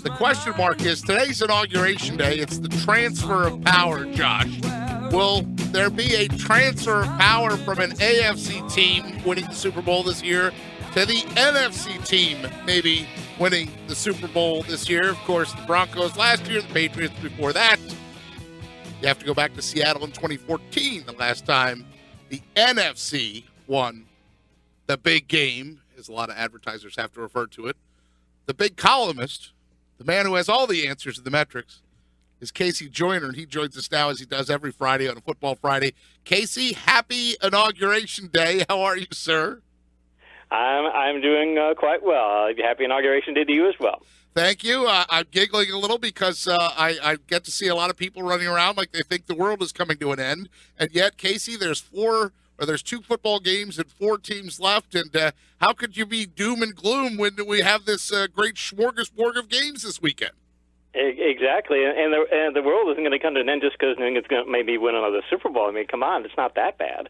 The question mark is today's inauguration day. It's the transfer of power, Josh. Will there be a transfer of power from an AFC team winning the Super Bowl this year to the NFC team maybe winning the Super Bowl this year? Of course, the Broncos last year, the Patriots before that. You have to go back to Seattle in 2014, the last time the NFC won the big game, as a lot of advertisers have to refer to it. The big columnist, the man who has all the answers to the metrics, is KC Joyner, and he joins us now as he does every Friday on a Football Friday. KC, happy Inauguration Day. How are you, sir? I'm doing quite well. Happy Inauguration Day to you as well. Thank you. I'm giggling a little because I get to see a lot of people running around like they think the world is coming to an end. And yet, KC, there's 2 football games and 4 teams left. And how could you be doom and gloom when we have this great smorgasbord of games this weekend? Exactly, and the world isn't going to come to an end just because New England's going to maybe win another Super Bowl. I mean, come on, it's not that bad.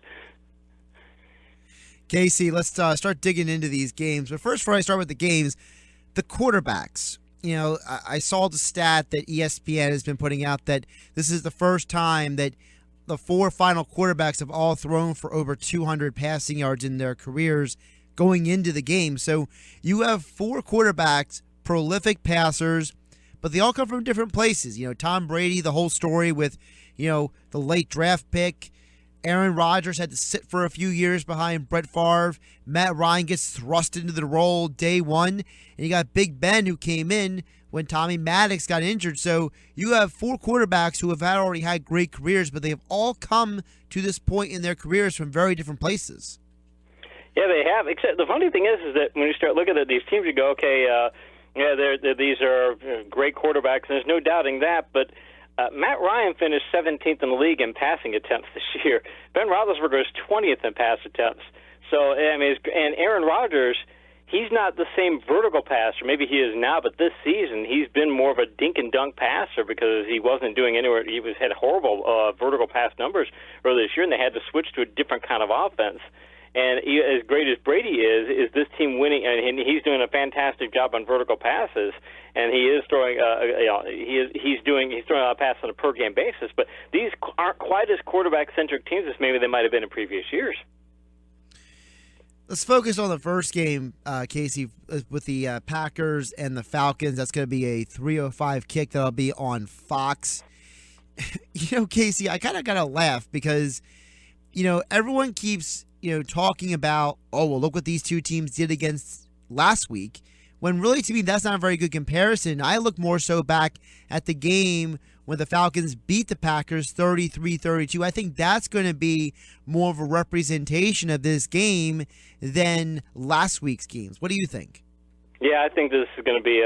Casey, let's start digging into these games. But first, before I start with the games, the quarterbacks. You know, I saw the stat that ESPN has been putting out that this is the first time that the 4 final quarterbacks have all thrown for over 200 passing yards in their careers going into the game. So you have 4 quarterbacks, prolific passers, but they all come from different places. You know, Tom Brady, the whole story with, the late draft pick. Aaron Rodgers had to sit for a few years behind Brett Favre. Matt Ryan gets thrust into the role day one. And you got Big Ben, who came in when Tommy Maddox got injured. So you have 4 quarterbacks who have already had great careers, but they have all come to this point in their careers from very different places. Yeah, they have. Except the funny thing is that when you start looking at these teams, you go, okay, these are great quarterbacks, and there's no doubting that. But Matt Ryan finished 17th in the league in passing attempts this year. Ben Roethlisberger is 20th in pass attempts. So, I mean, and Aaron Rodgers, he's not the same vertical passer. Maybe he is now, but this season he's been more of a dink and dunk passer because he wasn't doing anywhere. He had horrible vertical pass numbers earlier this year, and they had to switch to a different kind of offense. And as great as Brady is this team winning? And he's doing a fantastic job on vertical passes, and he is throwing. He's throwing a pass on a per game basis. But these aren't quite as quarterback centric teams as maybe they might have been in previous years. Let's focus on the first game, Casey, with the Packers and the Falcons. That's going to be a 3:05 kick that'll be on Fox. Casey, I kind of got to laugh because, everyone keeps talking about, look what these 2 teams did against last week, when really, to me, that's not a very good comparison. I look more so back at the game when the Falcons beat the Packers 33-32. I think that's going to be more of a representation of this game than last week's games. What do you think? Yeah, I think this is going to be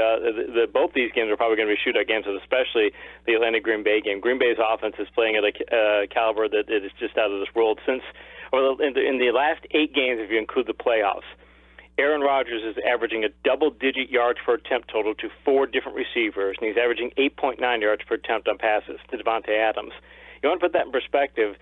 both these games are probably going to be shootout games, especially the Atlanta-Green Bay game. Green Bay's offense is playing at a caliber that is just out of this world. In the last 8 games, if you include the playoffs, Aaron Rodgers is averaging a double-digit yards per attempt total to 4 different receivers, and he's averaging 8.9 yards per attempt on passes to Devontae Adams. You want to put that in perspective,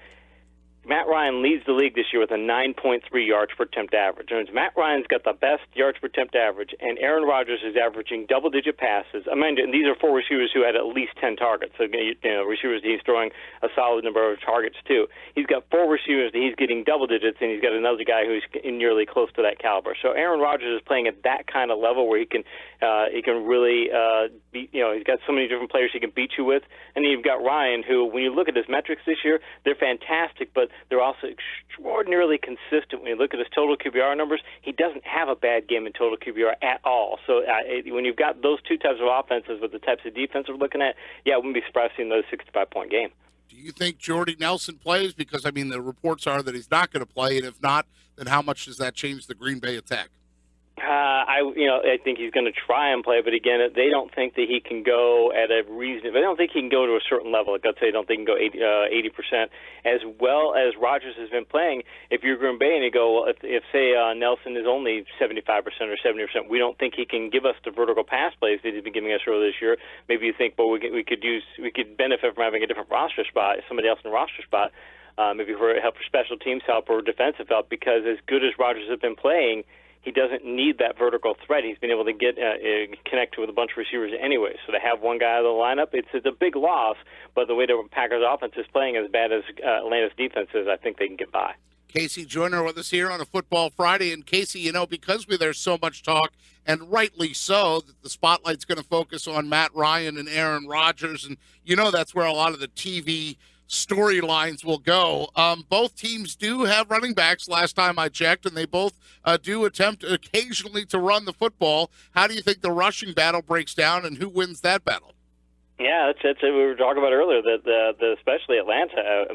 Matt Ryan leads the league this year with a 9.3 yards per attempt average. And Matt Ryan's got the best yards per attempt average, and Aaron Rodgers is averaging double-digit passes. I mean, and these are 4 receivers who had at least 10 targets. So, receivers he's throwing a solid number of targets to. He's got 4 receivers that he's getting double digits, and he's got another guy who's nearly close to that caliber. So Aaron Rodgers is playing at that kind of level where he can really beat. He's got so many different players he can beat you with, and then you've got Ryan, who, when you look at his metrics this year, they're fantastic, but they're also extraordinarily consistent. When you look at his total QBR numbers, he doesn't have a bad game in total QBR at all. So when you've got those 2 types of offenses with the types of defense we're looking at, I wouldn't be surprised seeing another 65-point game. Do you think Jordy Nelson plays? Because, the reports are that he's not going to play, and if not, then how much does that change the Green Bay attack? I think he's going to try and play, but again, they don't think that he can go at a reason. They don't think he can go to a certain level. Like, let's say, they don't think he can go 80%. As well as Rodgers has been playing, if you're Green Bay and you go, well, if say Nelson is only 75% or 70%, we don't think he can give us the vertical pass plays that he's been giving us earlier this year. Maybe you think, well, we could benefit from having a different roster spot, somebody else in the roster spot. Maybe for help for special teams help or defensive help, because as good as Rodgers has been playing, he doesn't need that vertical threat. He's been able to get connect with a bunch of receivers anyway. So to have one guy out of the lineup, it's a big loss. But the way the Packers offense is playing, as bad as Atlanta's defense is, I think they can get by. KC Joyner with us here on a Football Friday. And KC, because there's so much talk, and rightly so, that the spotlight's going to focus on Matt Ryan and Aaron Rodgers. And that's where a lot of the TV storylines will go. Both teams do have running backs last time I checked, and they both do attempt occasionally to run the football. How do you think the rushing battle breaks down, and who wins that battle? Yeah, that's what we were talking about earlier, that especially Atlanta.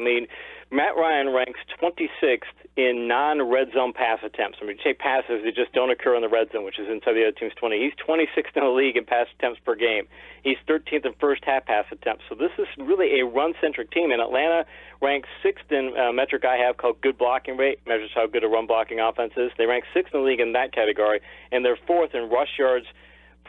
Matt Ryan ranks 26th in non-red zone pass attempts. You take passes that just don't occur in the red zone, which is inside the other team's 20. He's 26th in the league in pass attempts per game. He's 13th in first half pass attempts. So this is really a run-centric team. And Atlanta ranks 6th in a metric I have called good blocking rate, measures how good a run-blocking offense is. They rank 6th in the league in that category, and they're 4th in rush yards.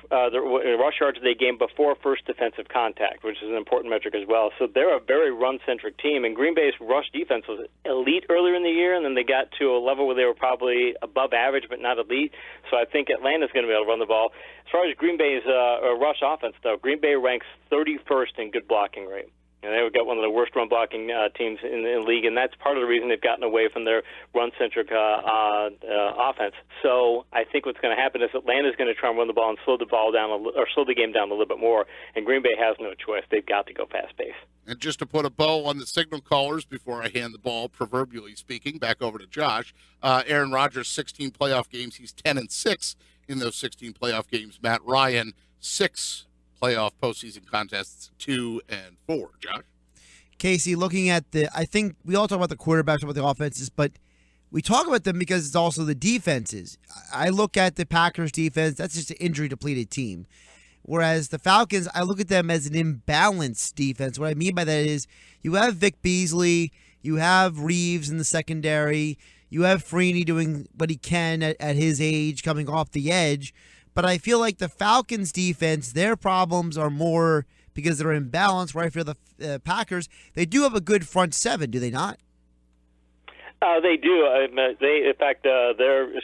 The rush yards they gain before first defensive contact, which is an important metric as well. So they're a very run-centric team, and Green Bay's rush defense was elite earlier in the year, and then they got to a level where they were probably above average but not elite. So I think Atlanta's going to be able to run the ball. As far as Green Bay's rush offense, though, Green Bay ranks 31st in good blocking rate. And they've got one of the worst run-blocking teams in the league, and that's part of the reason they've gotten away from their run-centric offense. So I think what's going to happen is Atlanta's going to try and run the ball and slow the game down a little bit more, and Green Bay has no choice. They've got to go fast-paced. And just to put a bow on the signal callers before I hand the ball, proverbially speaking, back over to Josh, Aaron Rodgers, 16 playoff games. He's 10-6 in those 16 playoff games. Matt Ryan, 6 playoff postseason contests, 2 and 4. Josh? Casey, looking at I think we all talk about the quarterbacks, about the offenses, but we talk about them because it's also the defenses. I look at the Packers defense, that's just an injury-depleted team. Whereas the Falcons, I look at them as an imbalanced defense. What I mean by that is you have Vic Beasley, you have Reeves in the secondary, you have Freeney doing what he can at his age, coming off the edge. But I feel like the Falcons' defense, their problems are more because they're imbalanced, where I feel the Packers, they do have a good front seven, do they not? They do. In fact,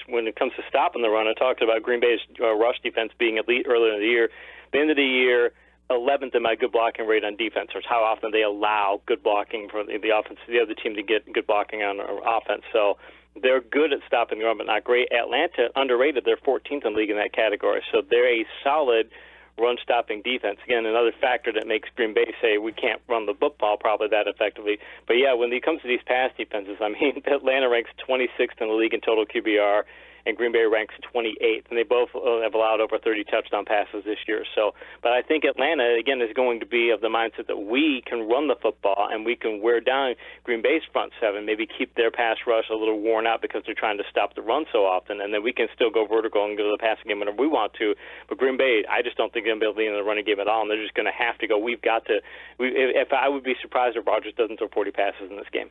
when it comes to stopping the run, I talked about Green Bay's rush defense being elite earlier in the year. At the end of the year, 11th in my good blocking rate on defense, or how often they allow good blocking for the offense, the other team to get good blocking on offense. So they're good at stopping the run, but not great. Atlanta, underrated. They're 14th in the league in that category. So they're a solid run-stopping defense. Again, another factor that makes Green Bay say we can't run the football probably that effectively. But, yeah, when it comes to these pass defenses, Atlanta ranks 26th in the league in total QBR, and Green Bay ranks 28th, and they both have allowed over 30 touchdown passes this year. So, but I think Atlanta, again, is going to be of the mindset that we can run the football and we can wear down Green Bay's front seven, maybe keep their pass rush a little worn out because they're trying to stop the run so often, and then we can still go vertical and go to the passing game whenever we want to. But Green Bay, I just don't think they're going to be able to be in the running game at all, and they're just going to have to go. If I would be surprised if Rodgers doesn't throw 40 passes in this game.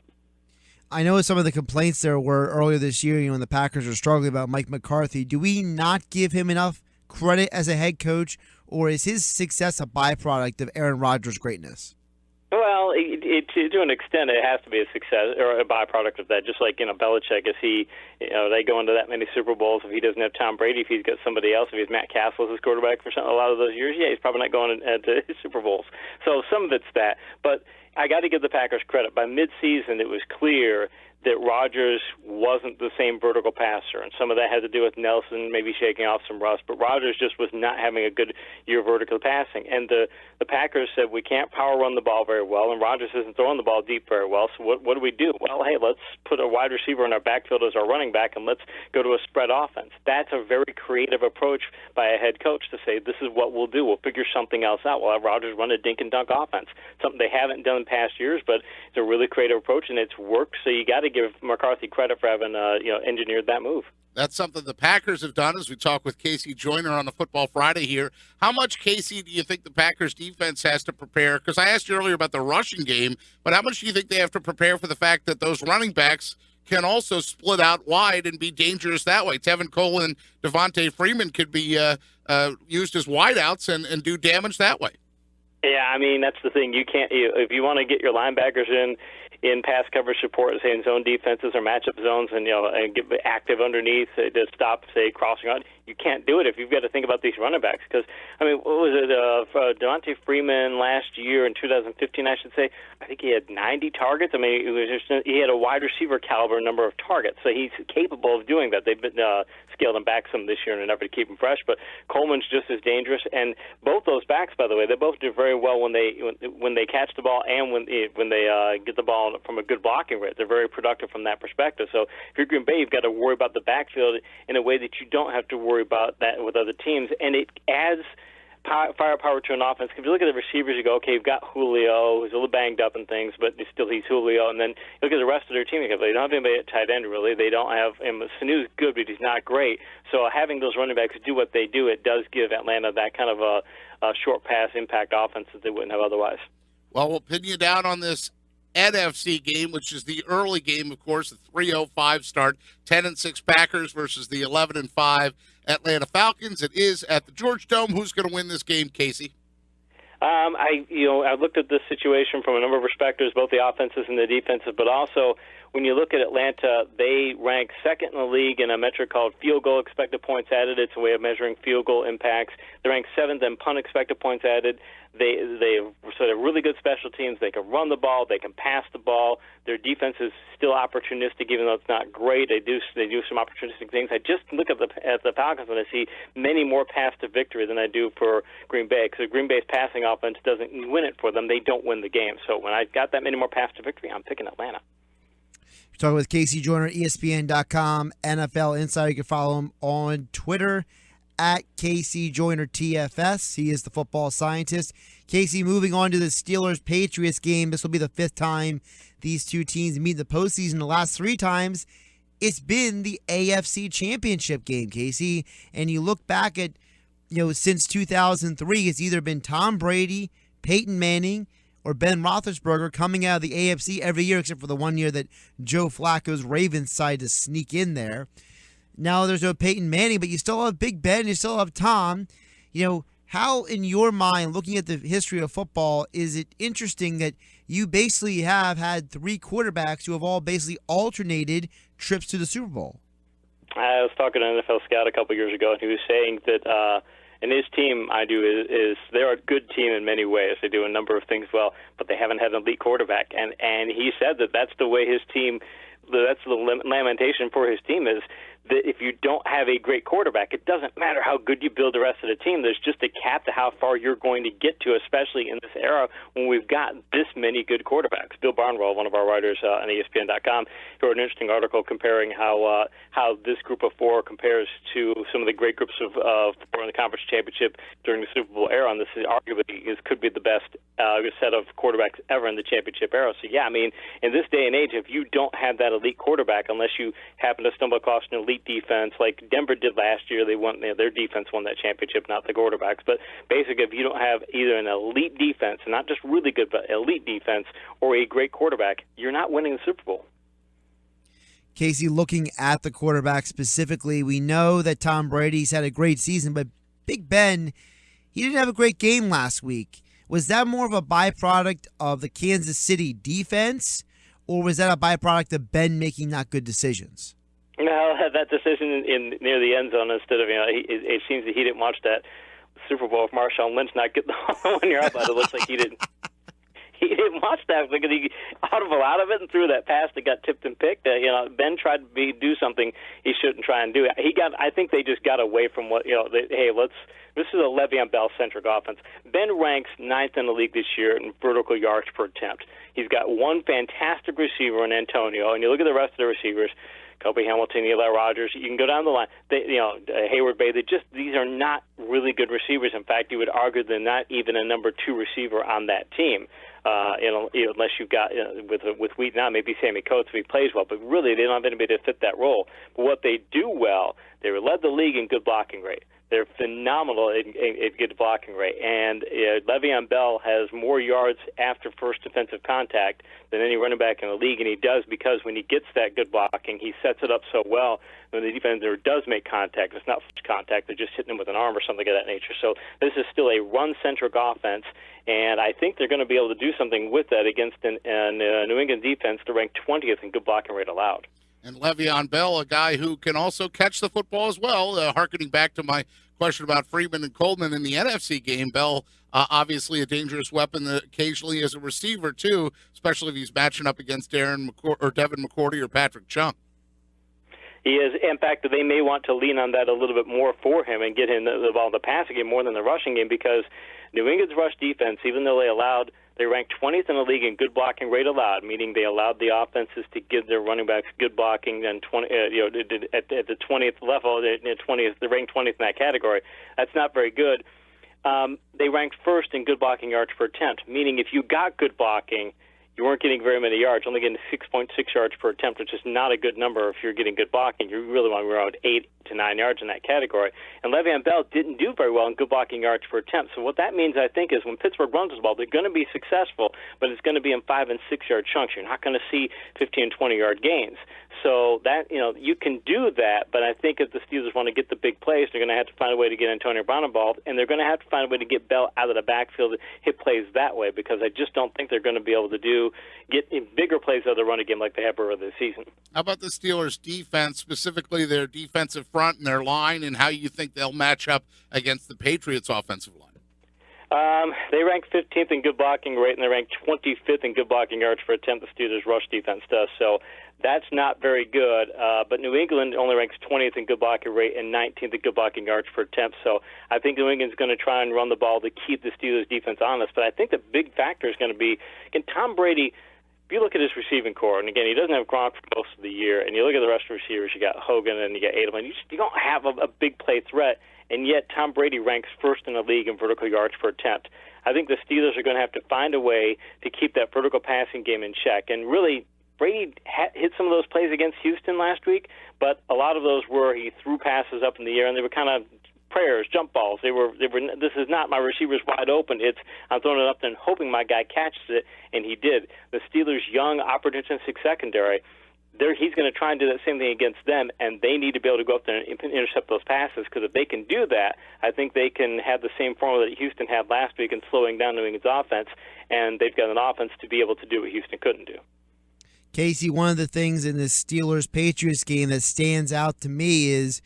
I know some of the complaints there were earlier this year, when the Packers were struggling about Mike McCarthy. Do we not give him enough credit as a head coach, or is his success a byproduct of Aaron Rodgers' greatness? Well, to an extent, it has to be a success or a byproduct of that. Just like Belichick, is he? They go into that many Super Bowls. If he doesn't have Tom Brady, if he's got somebody else, if he's Matt Castle as his quarterback for a lot of those years, yeah, he's probably not going to Super Bowls. So some of it's that, but I got to give the Packers credit. By midseason, it was clear that Rodgers wasn't the same vertical passer, and some of that had to do with Nelson maybe shaking off some rust, but Rodgers just was not having a good year vertical passing. And the Packers said, we can't power run the ball very well, and Rodgers isn't throwing the ball deep very well, so what do we do? Well, hey, let's put a wide receiver in our backfield as our running back, and let's go to a spread offense. That's a very creative approach by a head coach to say, this is what we'll do. We'll figure something else out. We'll have Rodgers run a dink-and-dunk offense, something they haven't done in past years, but it's a really creative approach, and it's worked, so you got to give McCarthy credit for having engineered that move. That's something the Packers have done as we talk with KC Joyner on the Football Friday here. How much, KC, do you think the Packers defense has to prepare? Because I asked you earlier about the rushing game, but how much do you think they have to prepare for the fact that those running backs can also split out wide and be dangerous that way? Tevin Coleman and Devontae Freeman could be used as wideouts and do damage that way. Yeah, that's the thing. You can't if you want to get your linebackers in in pass coverage support, say in zone defenses or matchup zones, and and get active underneath to stop, say, crossing out. You can't do it if you've got to think about these running backs. Because what was it? Devontae Freeman last year in 2015, I should say. I think he had 90 targets. He had a wide receiver caliber number of targets, so he's capable of doing that. They've been scaled him back some this year in an effort to keep him fresh. But Coleman's just as dangerous, and both those backs, by the way, they both do very well when they catch the ball and when they get the ball from a good blocking rate. They're very productive from that perspective. So if you're Green Bay, you've got to worry about the backfield in a way that you don't have to worry about that with other teams, and it adds firepower to an offense. If you look at the receivers, you go, okay, you've got Julio, who's a little banged up and things, but he's Julio. And then you look at the rest of their team, you go, they don't have anybody at tight end, really. They don't have him. Sanu's good, but he's not great. So having those running backs do what they do, it does give Atlanta that kind of a short pass impact offense that they wouldn't have otherwise. Well, we'll pin you down on this NFC game, which is the early game, of course, the 3:05 start, 10-6 Packers versus the 11-5 Atlanta Falcons. It is at the George Dome. Who's going to win this game, Casey? I looked at this situation from a number of perspectives, both the offenses and the defenses, but also when you look at Atlanta, they rank second in the league in a metric called field goal expected points added. It's a way of measuring field goal impacts. They rank seventh in punt expected points added. They sort of really good special teams. They can run the ball. They can pass the ball. Their defense is still opportunistic, even though it's not great. They do some opportunistic things. I just look at the Falcons and I see many more paths to victory than I do for Green Bay, because Green Bay's passing offense doesn't win it for them. They don't win the game. So when I got that many more paths to victory, I'm picking Atlanta. We're talking with KC Joyner, ESPN.com, NFL Insider. You can follow him on Twitter at KC Joyner TFS. He is the football scientist. Casey, moving on to the Steelers-Patriots game. This will be the fifth time these two teams meet in the postseason. The last three times, it's been the AFC Championship game, Casey. And you look back at, since 2003, it's either been Tom Brady, Peyton Manning, or Ben Roethlisberger coming out of the AFC every year, except for the one year that Joe Flacco's Ravens decided to sneak in there. Now there's no Peyton Manning, but you still have Big Ben, you still have Tom. How, in your mind, looking at the history of football, is it interesting that you basically have had three quarterbacks who have all basically alternated trips to the Super Bowl? I was talking to an NFL scout a couple years ago, and he was saying that and his team, is they're a good team in many ways. They do a number of things well, but they haven't had an elite quarterback. And he said that that's the way his team, that's the lamentation for his team is that if you don't have a great quarterback, it doesn't matter how good you build the rest of the team. There's just a cap to how far you're going to get to, especially in this era when we've got this many good quarterbacks. Bill Barnwell, one of our writers on ESPN.com, wrote an interesting article comparing how this group of four compares to some of the great groups of four in the conference championship during the Super Bowl era. And this is arguably could be the best set of quarterbacks ever in the championship era. So, yeah, in this day and age, if you don't have that elite quarterback, unless you happen to stumble across an elite defense like Denver did last year, they won. Their defense won that championship, not the quarterbacks. But basically, if you don't have either an elite defense, not just really good, but elite defense, or a great quarterback, you're not winning the Super Bowl. Casey, looking at the quarterback specifically, we know that Tom Brady's had a great season, but Big Ben, he didn't have a great game last week. Was that more of a byproduct of the Kansas City defense, or was that a byproduct of Ben making not good decisions? No, that decision near the end zone instead of, it seems that he didn't watch that Super Bowl with Marshawn Lynch not get the 1 year out, but it looks like he didn't. He didn't watch that because he audible out of it and threw that pass that got tipped and picked. Ben tried to do something he shouldn't try and do. I think they just got away from what this is a Le'Veon Bell centric offense. Ben ranks 9th in the league this year in vertical yards per attempt. He's got one fantastic receiver in Antonio, and you look at the rest of the receivers. Kobe Hamilton, Eli Rogers, you can go down the line. Hayward Bay, these are not really good receivers. In fact, you would argue they're not even a number 2 receiver on that team. Unless you've got with Wheat now, maybe Sammy Coates if he plays well, but really they don't have anybody to fit that role. But what they do well, they led the league in good blocking rate. They're phenomenal at good blocking rate. And Le'Veon Bell has more yards after first defensive contact than any running back in the league, and he does because when he gets that good blocking, he sets it up so well when the defender does make contact. It's not contact. They're just hitting him with an arm or something of that nature. So this is still a run-centric offense, and I think they're going to be able to do something with that against a New England defense to rank 20th in good blocking rate allowed. And Le'Veon Bell, a guy who can also catch the football as well. Harkening back to my question about Freeman and Coleman in the NFC game, Bell obviously a dangerous weapon occasionally as a receiver too, especially if he's matching up against Devin McCourty or Patrick Chung. He is. In fact, they may want to lean on that a little bit more for him and get him the ball in the passing game more than the rushing game, because New England's rush defense, even though they ranked 20th in the league in good blocking rate allowed, meaning they allowed the offenses to give their running backs good blocking and at the 20th level, they ranked 20th in that category. That's not very good. They ranked first in good blocking yards per attempt, meaning if you got good blocking, you weren't getting very many yards, only getting 6.6 yards per attempt, which is not a good number if you're getting good blocking. You really want to be around 8 to 9 yards in that category. And Le'Veon Bell didn't do very well in good blocking yards per attempt. So what that means, I think, is when Pittsburgh runs the ball, they're going to be successful, but it's going to be in 5 and 6 yard chunks. You're not going to see 15 and 20 yard gains. So that, you can do that, but I think if the Steelers want to get the big plays, they're going to have to find a way to get Antonio Brown involved, and they're going to have to find a way to get Bell out of the backfield, hit plays that way, because I just don't think they're going to be able to get bigger plays out of the running game like they have earlier this season. How about the Steelers' defense, specifically their defensive front and their line, and how you think they'll match up against the Patriots' offensive line? They rank 15th in good blocking rate, and they rank 25th in good blocking yards per attempt. The Steelers' rush defense does. So that's not very good. But New England only ranks 20th in good blocking rate and 19th in good blocking yards per attempt. So I think New England's going to try and run the ball to keep the Steelers' defense honest. But I think the big factor is going to be, can Tom Brady, if you look at his receiving core, and again, he doesn't have Gronk for most of the year, and you look at the rest of the receivers, you got Hogan and you got Edelman, you don't have a big play threat, and yet Tom Brady ranks first in the league in vertical yards per attempt. I think the Steelers are going to have to find a way to keep that vertical passing game in check. And really, Brady hit some of those plays against Houston last week, but a lot of those were he threw passes up in the air, and they were kind of prayers, jump balls. They were. This is not my receiver's wide open. It's I'm throwing it up there and hoping my guy catches it, and he did. The Steelers' young, opportunistic secondary, he's going to try and do that same thing against them, and they need to be able to go up there and intercept those passes, because if they can do that, I think they can have the same formula that Houston had last week in slowing down New England's offense, and they've got an offense to be able to do what Houston couldn't do. Casey, one of the things in this Steelers-Patriots game that stands out to me is,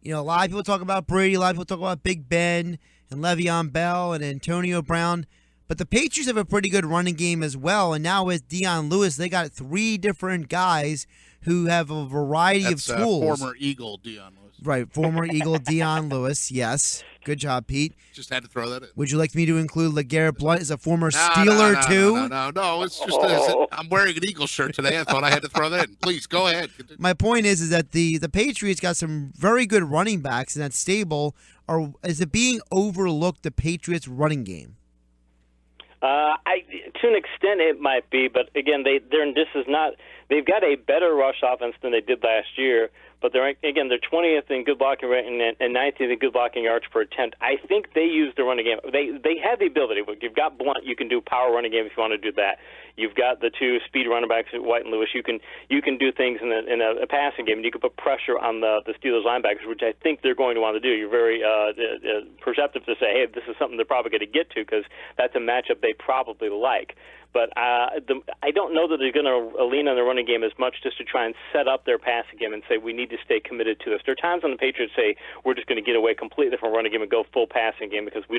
a lot of people talk about Brady, a lot of people talk about Big Ben and Le'Veon Bell and Antonio Brown, but the Patriots have a pretty good running game as well, and now with Dion Lewis, they got 3 different guys who have a variety of tools. Former Eagle Dion Lewis. Right, former Eagle Dion Lewis, yes. Good job, Pete. Just had to throw that in. Would you like me to include LeGarrette Blount as a former Steeler, too? No. It's just I'm wearing an Eagle shirt today. I thought I had to throw that in. Please, go ahead. My point is that the Patriots got some very good running backs in that stable. Is it being overlooked, the Patriots' running game? To an extent, it might be, but again, they've got a better rush offense than they did last year. But they're 20th in good blocking rate and 19th in good blocking yards per attempt. I think they use the running game. They have the ability. You've got Blunt. You can do power running game if you want to do that. You've got the 2 speed running backs, White and Lewis. You can do things in a passing game, and you can put pressure on the Steelers linebackers, which I think they're going to want to do. You're very perceptive to say, hey, this is something they're probably going to get to, because that's a matchup they probably like. But I don't know that they're going to lean on the running game as much, just to try and set up their passing game and say we need to stay committed to this. There are times when the Patriots say we're just going to get away completely from running game and go full passing game because we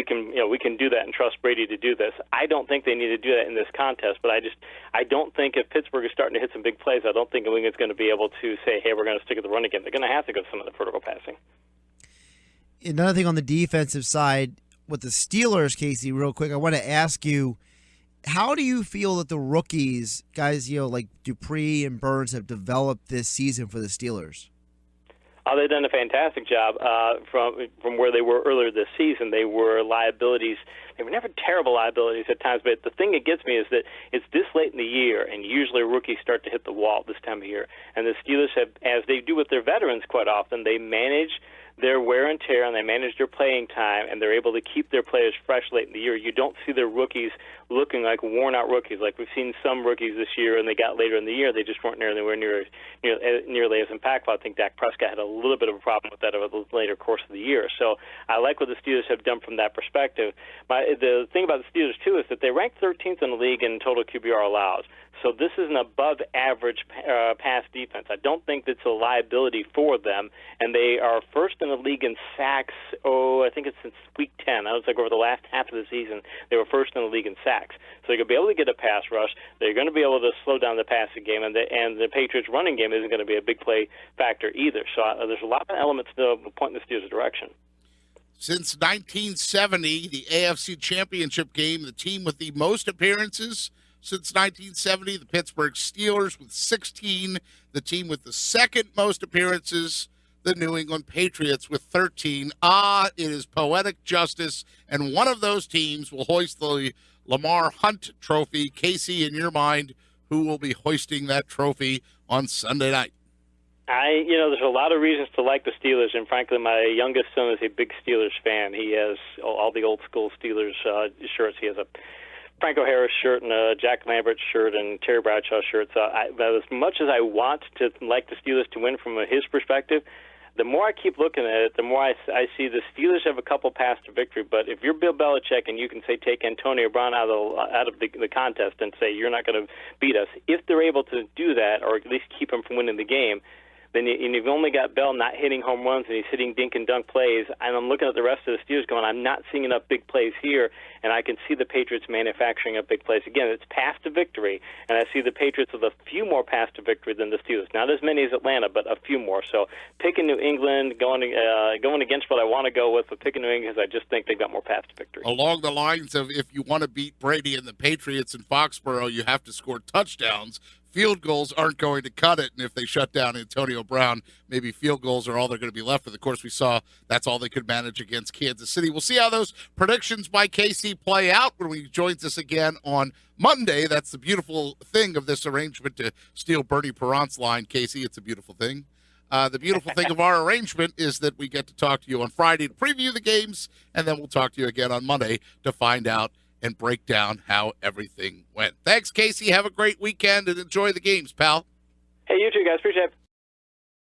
can do that and trust Brady to do this. I don't think they need to do that in this contest, but I don't think if Pittsburgh is starting to hit some big plays, I don't think New England's going to be able to say, hey, we're going to stick with the running game. They're going to have to go some of the vertical passing. Another thing on the defensive side with the Steelers, Casey, real quick, I want to ask you, how do you feel that the rookies, guys, like Dupree and Burns, have developed this season for the Steelers? They've done a fantastic job from where they were earlier this season. They were liabilities. They were never terrible liabilities at times, but the thing that gets me is that it's this late in the year, and usually rookies start to hit the wall this time of year. And the Steelers have, as they do with their veterans quite often, they manage their wear and tear and they manage their playing time and they're able to keep their players fresh late in the year, you don't see their rookies looking like worn-out rookies. Like we've seen some rookies this year, and they got later in the year, they just weren't nearly as impactful. I think Dak Prescott had a little bit of a problem with that over the later course of the year. So I like what the Steelers have done from that perspective. The thing about the Steelers, too, is that they rank 13th in the league in total QBR allowed. So this is an above-average pass defense. I don't think it's a liability for them, and they are first in the league in sacks, I think it's since week 10. That was like over the last half of the season, they were first in the league in sacks. So they're going to be able to get a pass rush. They're going to be able to slow down the passing game, and the Patriots' running game isn't going to be a big play factor either. So there's a lot of elements to point in the Steelers' direction. Since 1970, the AFC Championship game, the team with the most appearances since 1970, the Pittsburgh Steelers with 16. The team with the second most appearances, the New England Patriots with 13. It is poetic justice, and one of those teams will hoist the Lamar Hunt Trophy. Casey, in your mind, who will be hoisting that trophy on Sunday night? There's a lot of reasons to like the Steelers, and frankly, my youngest son is a big Steelers fan. He has all the old school Steelers shirts. He has a Franco Harris shirt and a Jack Lambert shirt and Terry Bradshaw shirt. So as much as I want to like the Steelers to win from his perspective, the more I keep looking at it, the more I see the Steelers have a couple paths to victory. But if you're Bill Belichick and you can say take Antonio Brown out of the contest and say you're not going to beat us, if they're able to do that or at least keep him from winning the game, then you've only got Bell not hitting home runs and he's hitting dink and dunk plays. And I'm looking at the rest of the Steelers going, I'm not seeing enough big plays here, and I can see the Patriots manufacturing up big plays. Again, it's path to victory, and I see the Patriots with a few more paths to victory than the Steelers. Not as many as Atlanta, but a few more. So picking New England, going against what I want to go with, but picking New England because I just think they've got more paths to victory. Along the lines of if you want to beat Brady and the Patriots in Foxborough, you have to score touchdowns. Field goals aren't going to cut it, and if they shut down Antonio Brown, maybe field goals are all they're going to be left with. Of course, we saw that's all they could manage against Kansas City. We'll see how those predictions by KC play out when he joins us again on Monday. That's the beautiful thing of this arrangement to steal Bernie Perrant's line, KC. It's a beautiful thing. The beautiful thing of our arrangement is that we get to talk to you on Friday to preview the games, and then we'll talk to you again on Monday to find out and break down how everything went. Thanks, Casey. Have a great weekend and enjoy the games, pal. Hey, you too, guys. Appreciate it.